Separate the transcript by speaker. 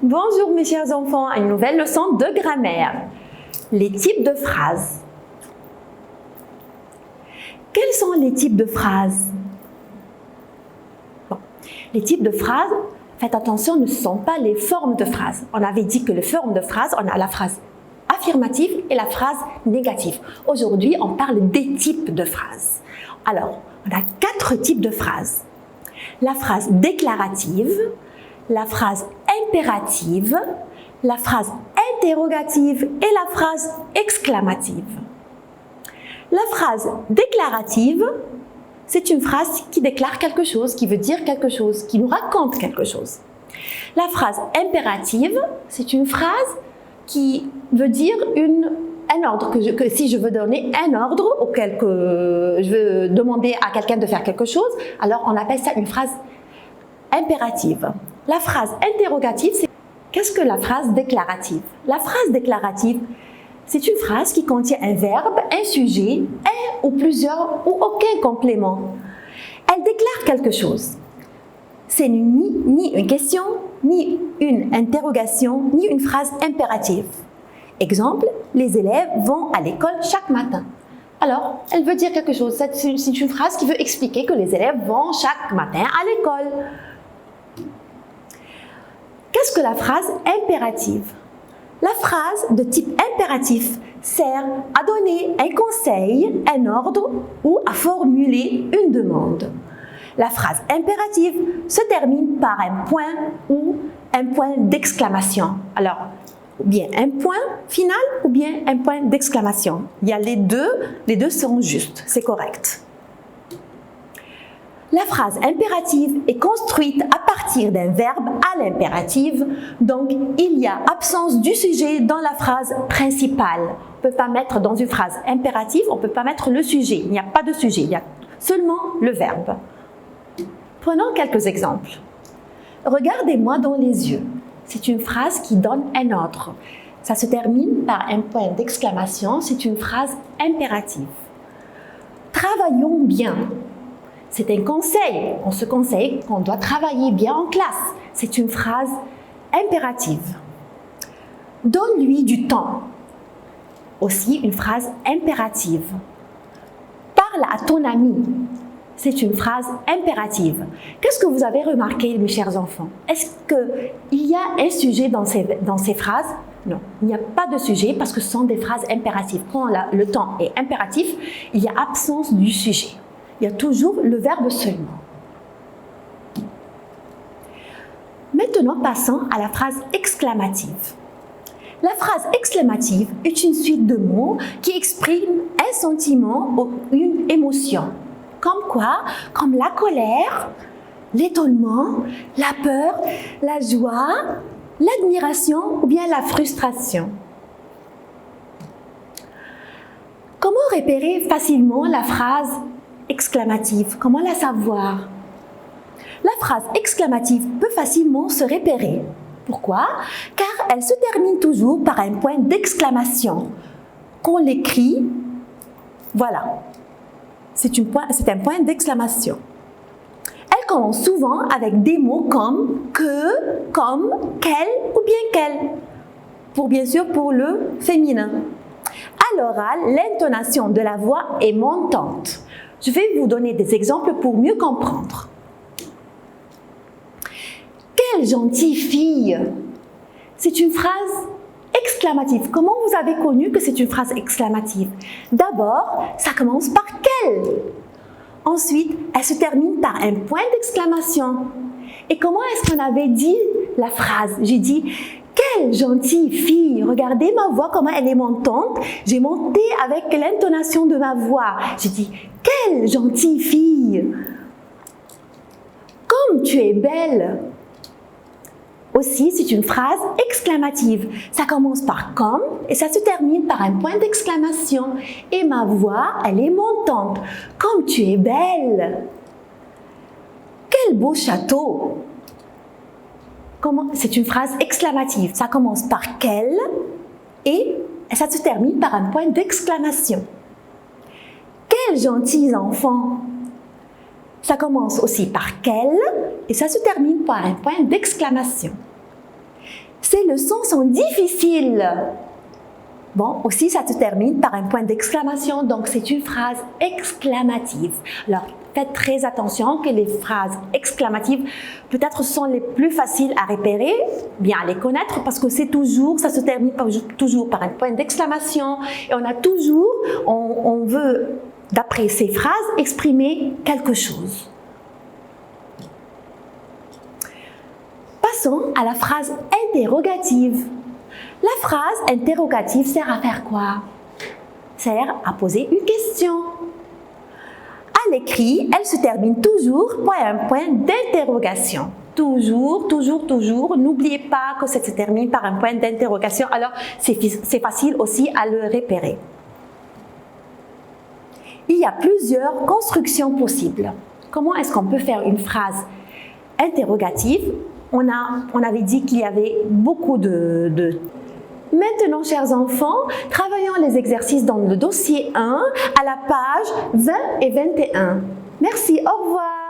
Speaker 1: Bonjour mes chers enfants, à une nouvelle leçon de grammaire. Les types de phrases. Quels sont les types de phrases? Les types de phrases, faites attention, ne sont pas les formes de phrases. On avait dit que les formes de phrases, on a la phrase affirmative et la phrase négative. Aujourd'hui, on parle des types de phrases. Alors, on a 4 types de phrases. La phrase déclarative, la phrase impérative, la phrase interrogative et la phrase exclamative. La phrase déclarative, c'est une phrase qui déclare quelque chose, qui veut dire quelque chose, qui nous raconte quelque chose. La phrase impérative, c'est une phrase qui veut dire un ordre, que si je veux donner un ordre auquel je veux demander à quelqu'un de faire quelque chose, alors on appelle ça une phrase impérative. La phrase interrogative, c'est qu'est-ce que la phrase déclarative? La phrase déclarative, c'est une phrase qui contient un verbe, un sujet, un ou plusieurs ou aucun complément. Elle déclare quelque chose. C'est ni une question, ni une interrogation, ni une phrase impérative. Exemple, les élèves vont à l'école chaque matin. Alors, elle veut dire quelque chose. C'est une phrase qui veut expliquer que les élèves vont chaque matin à l'école. Qu'est-ce que la phrase impérative? La phrase de type impératif sert à donner un conseil, un ordre ou à formuler une demande. La phrase impérative se termine par un point ou un point d'exclamation. Alors, ou bien un point final ou bien un point d'exclamation. Il y a les deux sont justes, c'est correct. La phrase impérative est construite à partir d'un verbe à l'impérative, donc il y a absence du sujet dans la phrase principale. On ne peut pas mettre dans une phrase impérative, on ne peut pas mettre le sujet, il n'y a pas de sujet, il y a seulement le verbe. Prenons quelques exemples. Regardez-moi dans les yeux. C'est une phrase qui donne un ordre. Ça se termine par un point d'exclamation, c'est une phrase impérative. Travaillons bien. C'est un conseil. On se conseille qu'on doit travailler bien en classe. C'est une phrase impérative. Donne-lui du temps. Aussi une phrase impérative. Parle à ton ami. C'est une phrase impérative. Qu'est-ce que vous avez remarqué, mes chers enfants? Est-ce qu'il y a un sujet dans ces phrases? Non, il n'y a pas de sujet parce que ce sont des phrases impératives. Quand le temps est impératif, il y a absence du sujet. Il y a toujours le verbe seulement. Maintenant, passons à la phrase exclamative. La phrase exclamative est une suite de mots qui expriment un sentiment ou une émotion. Comme quoi? Comme la colère, l'étonnement, la peur, la joie, l'admiration ou bien la frustration. Comment repérer facilement la phrase exclamative? Comment la savoir? La phrase exclamative peut facilement se repérer. Pourquoi? Car elle se termine toujours par un point d'exclamation. Qu'on l'écrit, voilà. C'est un point d'exclamation. Elle commence souvent avec des mots comme que, comme, quel ou bien quel. Bien sûr pour le féminin. À l'oral, l'intonation de la voix est montante. Je vais vous donner des exemples pour mieux comprendre. Quelle gentille fille! C'est une phrase exclamative. Comment vous avez connu que c'est une phrase exclamative? D'abord, ça commence par quelle? Ensuite, elle se termine par un point d'exclamation. Et comment est-ce qu'on avait dit la phrase? J'ai dit quelle gentille fille! Regardez ma voix, comment elle est montante. J'ai monté avec l'intonation de ma voix. J'ai dit quelle gentille fille! Comme tu es belle! Aussi, c'est une phrase exclamative. Ça commence par comme et ça se termine par un point d'exclamation. Et ma voix, elle est montante. Comme tu es belle! Quel beau château! C'est une phrase exclamative. Ça commence par quel et ça se termine par un point d'exclamation. Quels gentils enfants! Ça commence aussi par quel et ça se termine par un point d'exclamation. Ces leçons sont difficiles. Bon, aussi, ça se termine par un point d'exclamation, donc c'est une phrase exclamative. Alors, faites très attention que les phrases exclamatives, peut-être sont les plus faciles à repérer, bien à les connaître, parce que c'est toujours, ça se termine toujours par un point d'exclamation, et on a toujours, on veut, d'après ces phrases, exprimer quelque chose. Passons à la phrase interrogative. La phrase interrogative sert à faire quoi? Sert à poser une question. À l'écrit, elle se termine toujours par un point d'interrogation. Toujours, toujours, toujours. N'oubliez pas que ça se termine par un point d'interrogation. Alors, c'est facile aussi à le repérer. Il y a plusieurs constructions possibles. Comment est-ce qu'on peut faire une phrase interrogative? On avait dit qu'il y avait beaucoup de... Maintenant, chers enfants, travaillons les exercices dans le dossier 1 à la page 20 et 21. Merci, au revoir.